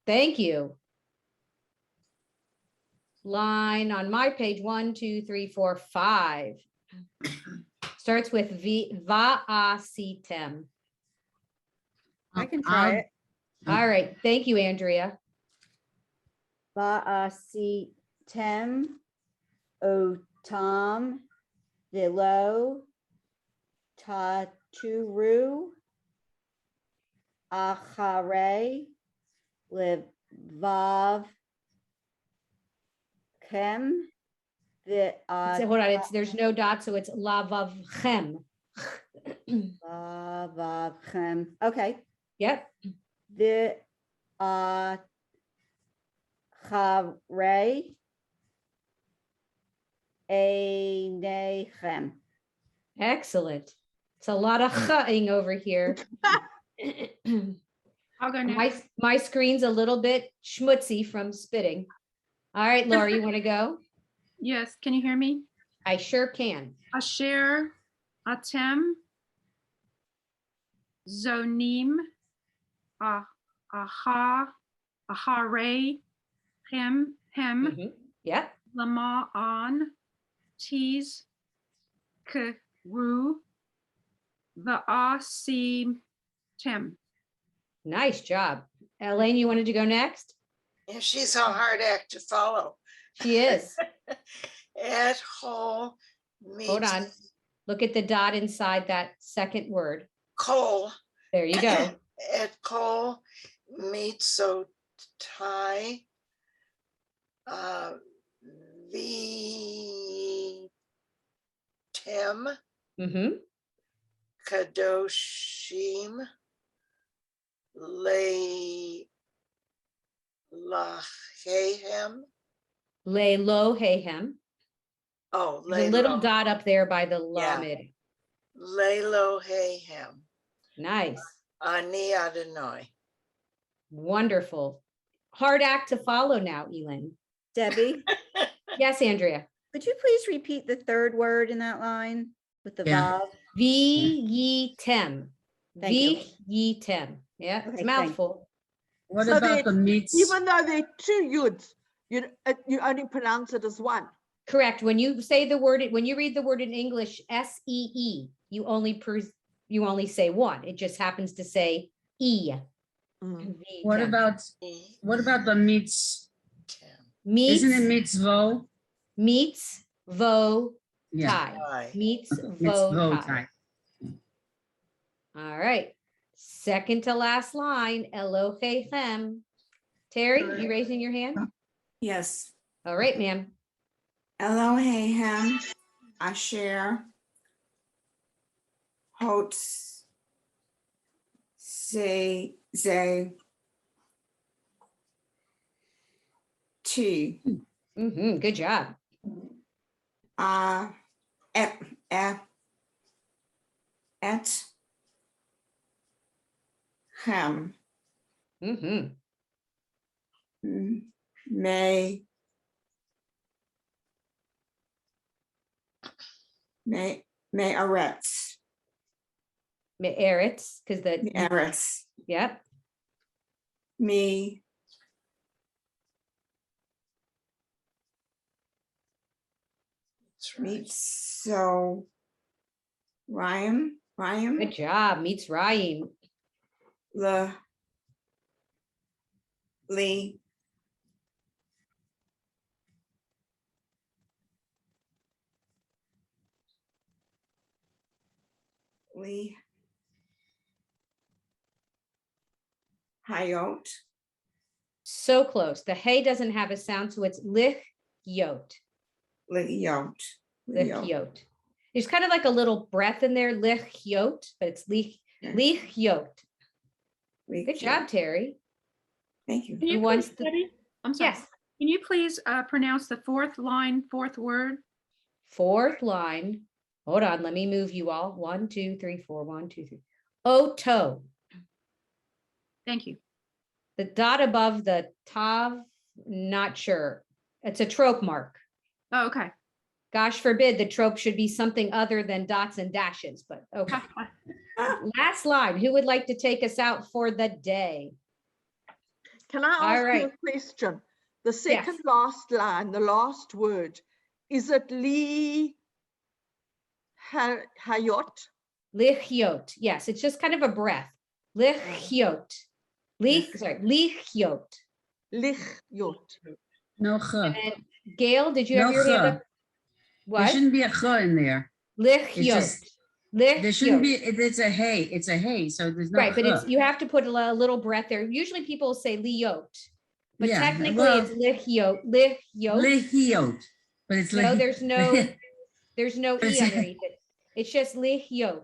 Thank you. Line on my page, 1, 2, 3, 4, 5. Starts with va'asitem. I can try it. All right. Thank you, Andrea. Va'asitem otam velo taturu achare levav kem Hold on. There's no dot, so it's lavavchem. lavavchem. Okay. Yep. The chare einechem. Excellent. It's a lot of ing over here. I'll go next. My screen's a little bit schmutzy from spitting. All right, Laura, you want to go? Yes, can you hear me? I sure can. Asher, atem, zonim, ahare, hem, Yep. lama'an, tees, kru, va'asim. Nice job. Elaine, you wanted to go next? Yeah, she's a hard act to follow. She is. Et hol Hold meets on. Look at the dot inside that second word. Kol. There you go. Et kol mitzotai vitem kadoshim lachehem. Leilohehem. Oh, There's a little dot up there by the lamed. Leilohehem. Nice. Ani Adonai. Wonderful. Hard act to follow now, Elaine. Debbie, Yes, Andrea. could you please repeat the third word in that line with the Yeah. vav? Viyitem. Thank you. Viyitem. Yeah, it's Okay, a thank mouthful. What So about the meats? Even though there are two yuds, you only pronounce it as one. Correct. When you say the word, when you read the word in English, S-E-E, you only say one. It just happens to say E. What about the meats? Meats? Isn't it mitzvah? Meats, vo, Yeah. tie. Meats, Okay, vo, mitzvot tie. tie. All right. Second to last line, Elohechem. Terry, you raising your hand? Yes. All right, ma'am. Elohechem, Asher, Hotz, Ze, T. Good job. Et, Hem. May Aretz. Me'eretz, because the Eretz. Yep. Me. Meets so Ryan. Good job. Meets Ryan. Lee. Hayot. So close. The hey doesn't have a sound, so it's lich yot. Lihyot. Lich yot. There's kind of like a little breath in there, lich yot, but it's lich yot. Good job, Terry. Thank you. Can you Who please, wants to- Debbie? I'm sorry. Yes. Can you please pronounce the fourth line, fourth word? Fourth line. Hold on, let me move you all. 1, 2, 3, 4. 1, 2, 3. Oto. Thank you. The dot above the tav, not sure. It's a trope mark. Oh, okay. Gosh forbid the trope should be something other than dots and dashes, but okay. Last line. Who would like to take us out for the day? Can I All ask you right. a question? The second last line, the last word, is it li hayot? Lichiot. Yes, it's just kind of a breath. Lichiot. Lichiot. Lichiot. No ch. And then, Gail, did you No have your hand ch. up? There What? shouldn't be a ch in there. It's Lichiot. just, there shouldn't Lichiot. be, it's a hey, it's a hey, so there's no Right, but it's ch. you have to put a little breath there. Usually people say liot, but Yeah, technically well, it's lichiot. Lichiot. Lihiot, but it's No, like. there's no But e it's- underneath it. It's just lihiot.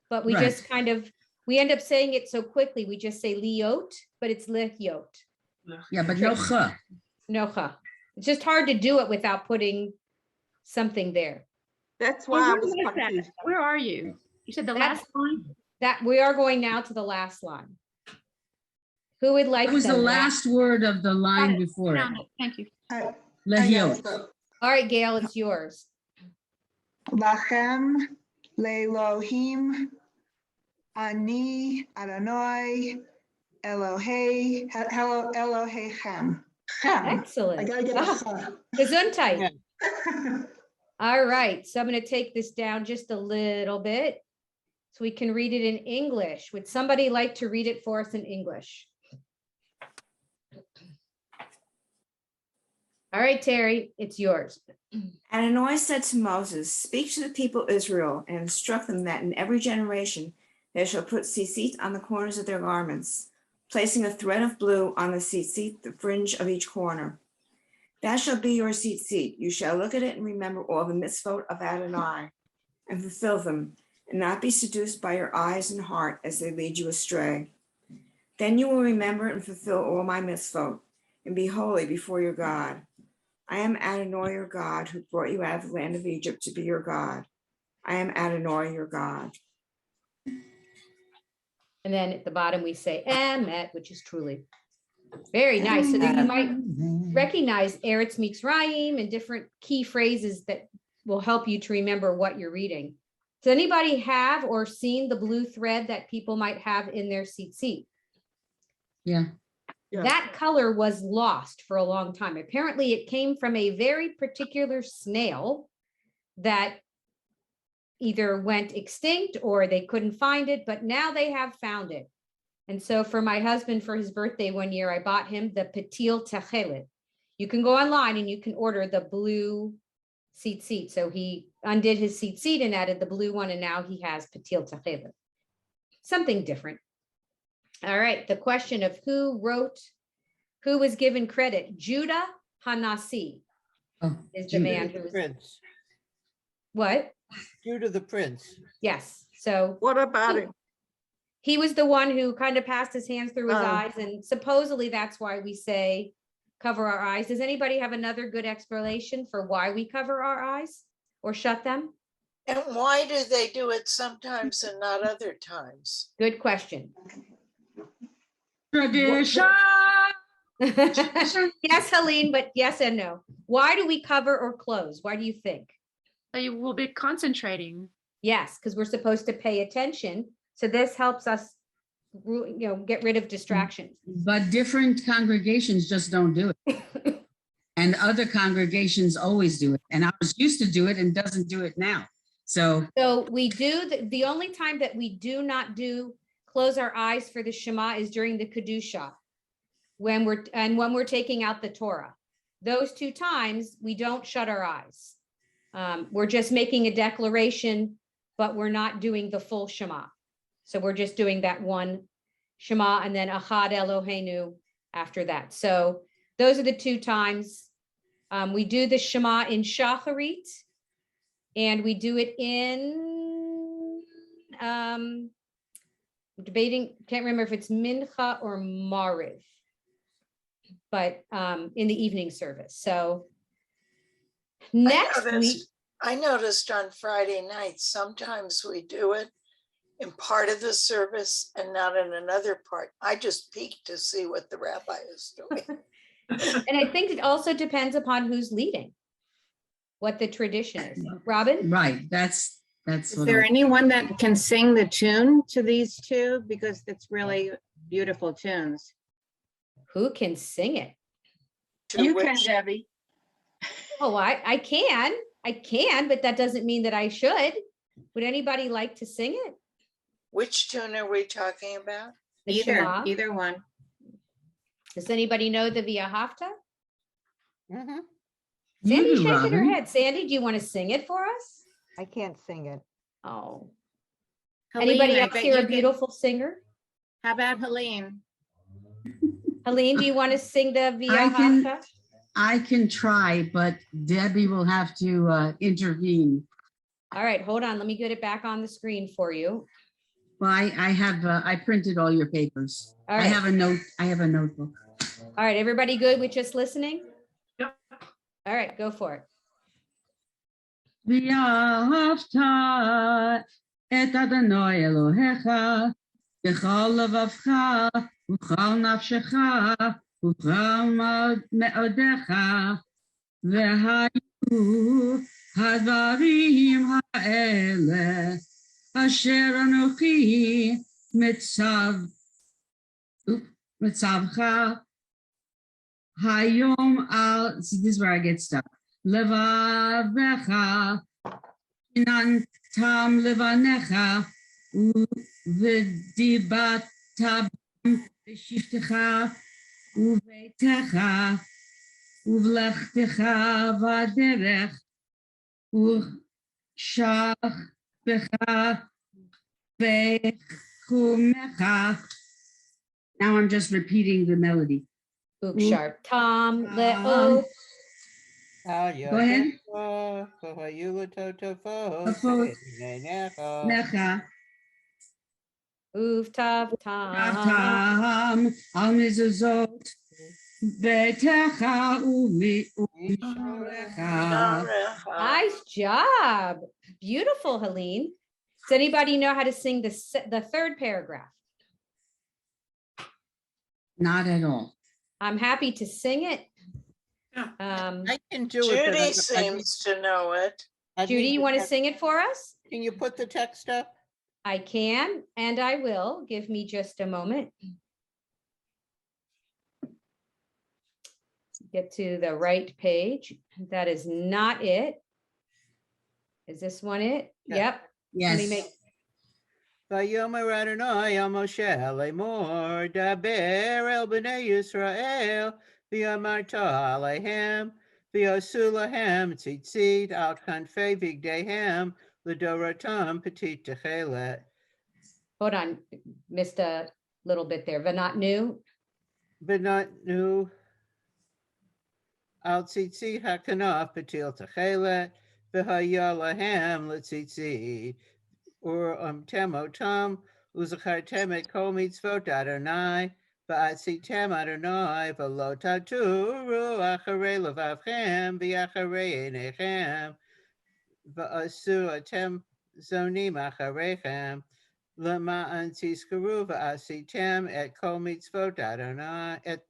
But we Right. just kind of we end up saying it so quickly. We just say liot, but it's lihiot. Yeah, but no ch. No cha. It's just hard to do it without putting something there. That's Well, why I where was was that? confused. Where are you? You said the That's- last line? That we are going now to the last line. Who would like That was the last word of the line Got it. before it. Found it. Thank you. Lihiot. All right, Gail, it's yours. Lachem lelohim ani Adonai Elohei Elohechem. Chem. I Excellent. gotta get Ah, the Gesundheit. All right, so I'm going to take this down just a little bit so we can read it in English. Would somebody like to read it for us in English? All right, Terry, it's yours. Adonai said to Moses, speak to the people of Israel and instruct them that in every generation they shall put tzitzit on the corners of their garments, placing a thread of blue on the tzitzit, the fringe of each corner. That shall be your tzitzit. You shall look at it and remember all the mitzvot of Adonai and fulfill them, and not be seduced by your eyes and heart as they lead you astray. Then you will remember and fulfill all my mitzvot and be holy before your God. I am Adonai your God who brought you out of the land of Egypt to be your God. I am Adonai your God. And then at the bottom, we say Emet, which is truly. Very nice. So that you might recognize Eretz Mitzrayim and different key phrases that will help you to remember what you're reading. Does anybody have or seen the blue thread that people might have in their tzitzit? Yeah. That color was lost for a long time. Apparently, it came from a very particular snail that either went extinct or they couldn't find it, but now they have found it. And so for my husband, for his birthday one year, I bought him the Patil Techelet. You can go online and you can order the blue tzitzit. So he undid his tzitzit and added the blue one, and now he has Patil Techelet. Something different. All right, the question of who was given credit. Judah Hanasi is the man who was. Prince. What? Judah the Prince. Yes. So what about him? He was the one who kind of passed his hands through his Oh. eyes, and supposedly that's why we say cover our eyes. Does anybody have another good explanation for why we cover our eyes or shut them? And why do they do it sometimes and not other times? Good question. Tradition. Yes, Helene, but yes and no. Why do we cover or close? Why do you think? So you will be concentrating. Yes, because we're supposed to pay attention. So this helps us, get rid of distractions. But different congregations just don't do it. And other congregations always do it. And ours used to do it and doesn't do it now. So we do, the only time that we do not close our eyes for the Shema is during the Kedusha, when we're taking out the Torah. Those two times, we don't shut our eyes. We're just making a declaration, but we're not doing the full Shema. So we're just doing that one Shema, and then Echad Eloheinu after that. So those are the 2 times. We do the Shema in Shacharit, and we do it in, debating, can't remember if it's Mincha or Mariv, but in the evening service. So next week. I noticed on Friday nights, sometimes we do it in part of the service and not in another part. I just peeked to see what the rabbi is doing. And I think it also depends upon who's leading, what the tradition is. Robin? Right, that's Is what there I- anyone that can sing the tune to these 2? Because it's really beautiful tunes. Who can sing it? You can, Debbie. Oh, I can, but that doesn't mean that I should. Would anybody like to sing it? Which tune are we talking about? The Shema? Either one. Does anybody know the V'ahavta? Mhm. Sandy's do, shaking her Robin. head. Sandy, do you want to sing it for us? I can't sing it. Oh. Helene, Anybody I else bet here you a can- beautiful singer? How about Helene? Helene, do you want to sing the I can- V'ahavta? I can try, but Debbie will have to intervene. All right, hold on. Let me get it back on the screen for you. Well, I have, I printed all your papers. All I right. have a notebook. All right, everybody good with just listening? Yep. All right, go for it. ואהבת את אדוני אלוהיך בכל לבבך ובכל נפשך ובכל מאודיך, והיו הדברים האלה אשר אנוכי מצווך היום על, see, this is where I get stuck. לבבך, נתנתם לבניך, ודיברת בשבתך וביתך, ובלכתך בדרך, ושכבך וחומך. Now I'm just repeating the melody. Book sharp. Tom, Leo. Go ahead. Necha. Uf, tav, tam. Tam al mizuzot betecha Nice job. Beautiful, Helene. Does anybody know how to sing the 3rd paragraph? Not at all. I'm happy to sing it. I can do it. but Judy I seems to know it. Judy, you want to sing it for us? Can you put the text up? I can, and I will. Give me just a moment. Get to the right page. That is not it. Is this one it? Yeah. Yep. Let me make. Vayomer Adonai al Moshe lemor daber el bnei Yisrael v'amarta alehem v'yosu lahem tzitzit al kanfei vigdehem l'doratam petit techelet. Hold on, missed a little bit there. But not new. But not new. Al tzitzit hakanaf patil techelet v'haya lahem l'tzitzit. Or temotam uzachartem et kol mitzvot Adonai va'atzitem Adonai v'lo taturu acharei levavchem v'acharei einechem v'asu atem zonim achareichem lema'an tizkaru v'atzitem et kol mitzvot Adonai et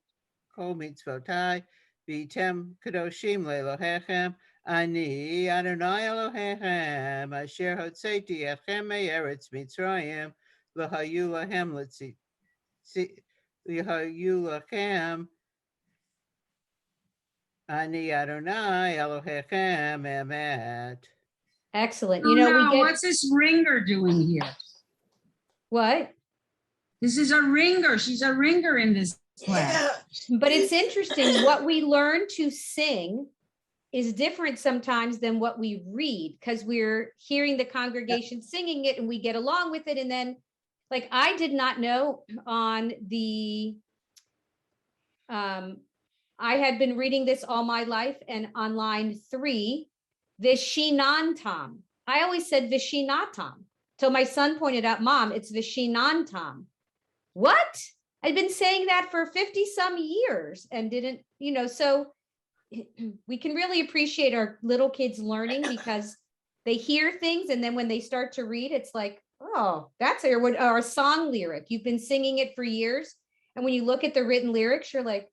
kol mitzvotai v'tem kadoshim le'elohechem Ani Adonai Elohechem asher hotzeti etchem me'eretz Mitzrayim l'hayu lahem l'hayu lachem Ani Adonai Elohechem emet. Excellent. Oh, You know, no, we get what's this ringer doing here? what? This is a ringer. She's a ringer in this class. But it's interesting. What we learn to sing is different sometimes than what we read, because we're hearing the congregation singing it and we get along with it. And then Like I did not know on the, I had been reading this all my life, and on line 3, Vishinantam. I always said Vishinatam till my son pointed out, Mom, it's Vishinantam. What? I'd been saying that for 50 some years and didn't, so we can really appreciate our little kids learning because they hear things, and then when they start to read, it's like, oh, that's or a song lyric. You've been singing it for years, and when you look at the written lyrics, you're like,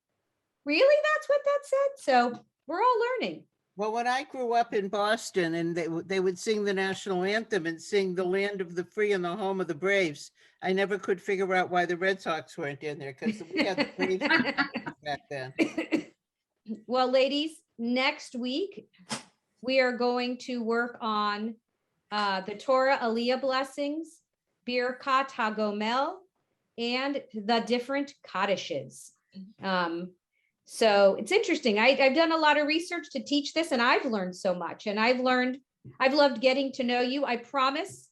really? That's what that said? So we're all learning. Well, when I grew up in Boston and they would sing the national anthem and sing the land of the free and the home of the Braves, I never could figure out why the Red Sox weren't in there because we had the Braves back then. Well, ladies, next week, we are going to work on the Torah Aliyah blessings, Birkat HaGomel, and the different Kaddishes. So it's interesting. I've done a lot of research to teach this, and I've learned so much. And I've loved getting to know you. I promise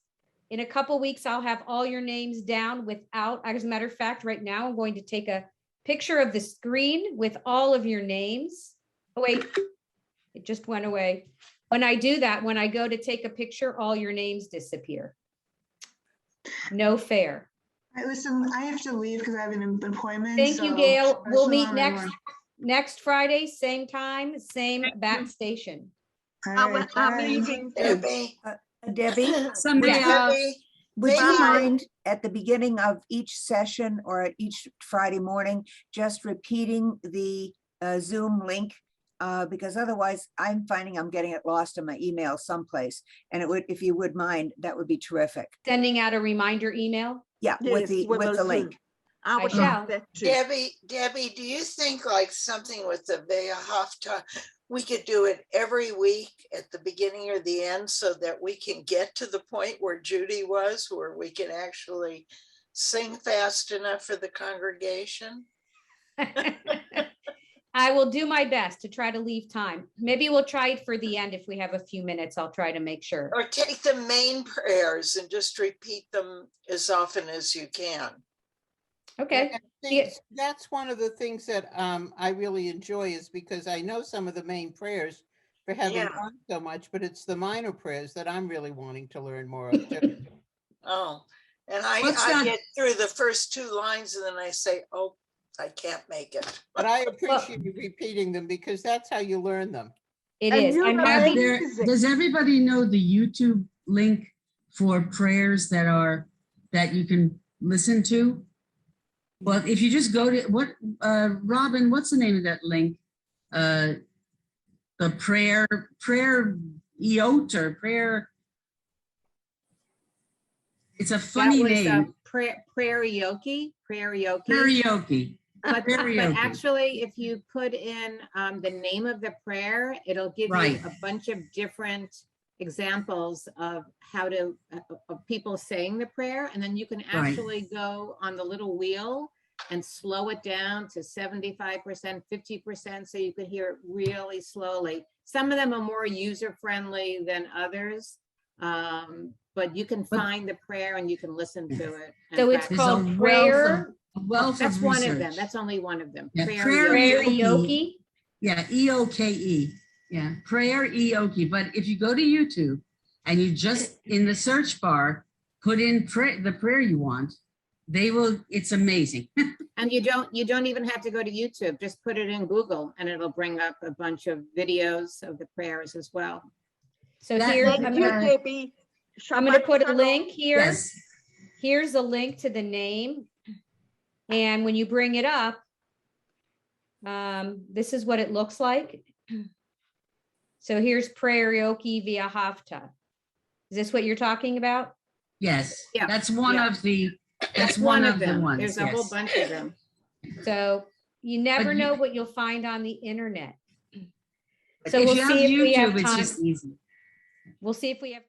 in a couple weeks, I'll have all your names down without, as a matter of fact, right now, I'm going to take a picture of the screen with all of your names. Oh, wait, it just went away. When I do that, when I go to take a picture, all your names disappear. No fair. All right, listen, I have to leave because I have an appointment. Thank you, so Gail. We'll so meet long, next everyone. next Friday, same time, same bat station. All Our right, bye. meeting Debbie, Debbie, Somebody Yes. else. Debbie, would you maybe- mind at the beginning of each session or at each Friday morning, just repeating the Zoom link? Because otherwise I'm finding I'm getting it lost in my email someplace. And it would, if you would mind, that would be terrific. Sending out a reminder email. Yeah, with Yes, with the Zoom. link. I I would shall. like that too. Debbie, do you think like something with the Ve'ahavta, we could do it every week at the beginning or the end so that we can get to the point where Judy was, where we can actually sing fast enough for the congregation? I will do my best to try to leave time. Maybe we'll try it for the end if we have a few minutes. I'll try to make sure. Or take the main prayers and just repeat them as often as you can. Okay. And I think that's one of the things that I really enjoy is because I know some of the main prayers for having Yeah. done so much, but it's the minor prayers that I'm really wanting to learn more of too. Oh, and What's I that? get through the first 2 lines and then I say, oh, I can't make it. But I appreciate you repeating them because that's how you learn them. It And is. you I'm know, happy. Does everybody know the YouTube link for prayers that you can listen to? Well, if you just go to Robin, what's the name of that link? The prayer eot or prayer. It's a funny name. Karaoke. Karaoke. But Karaoke. actually, if you put in the name of the prayer, it'll give Right. you a bunch of different examples of how to of people saying the prayer, and then you can actually go on the little wheel and slow it down to 75%, 50%, so you can hear it really slowly. Some of them are more user friendly than others, but you can find the prayer and you can listen to it. and So it's practice. called There's a prayer. wealth That's of one of them. research. That's only one of them. Yeah, Karaoke. Yeah, EOKE. Yeah, prayer EOKE. But if you go to YouTube and you just in the search bar put in the prayer you want, it's amazing. And you don't even have to go to YouTube. Just put it in Google and it'll bring up a bunch of videos of the prayers as well. So That- here, Thank I'm you, gonna, Debbie. I'm gonna Shabbat put a shalom. link here. Yes. Here's a link to the name. And when you bring it up, this is what it looks like. So here's karaoke via Hafta. Is this what you're talking about? Yes. Yeah, That's one yeah. of the. That's one one of of the them. ones. There's a whole yes. bunch of them. So you never But know what you'll find on the internet. But So if we'll you have see if we have YouTube, it's time. just easy. We'll see if we have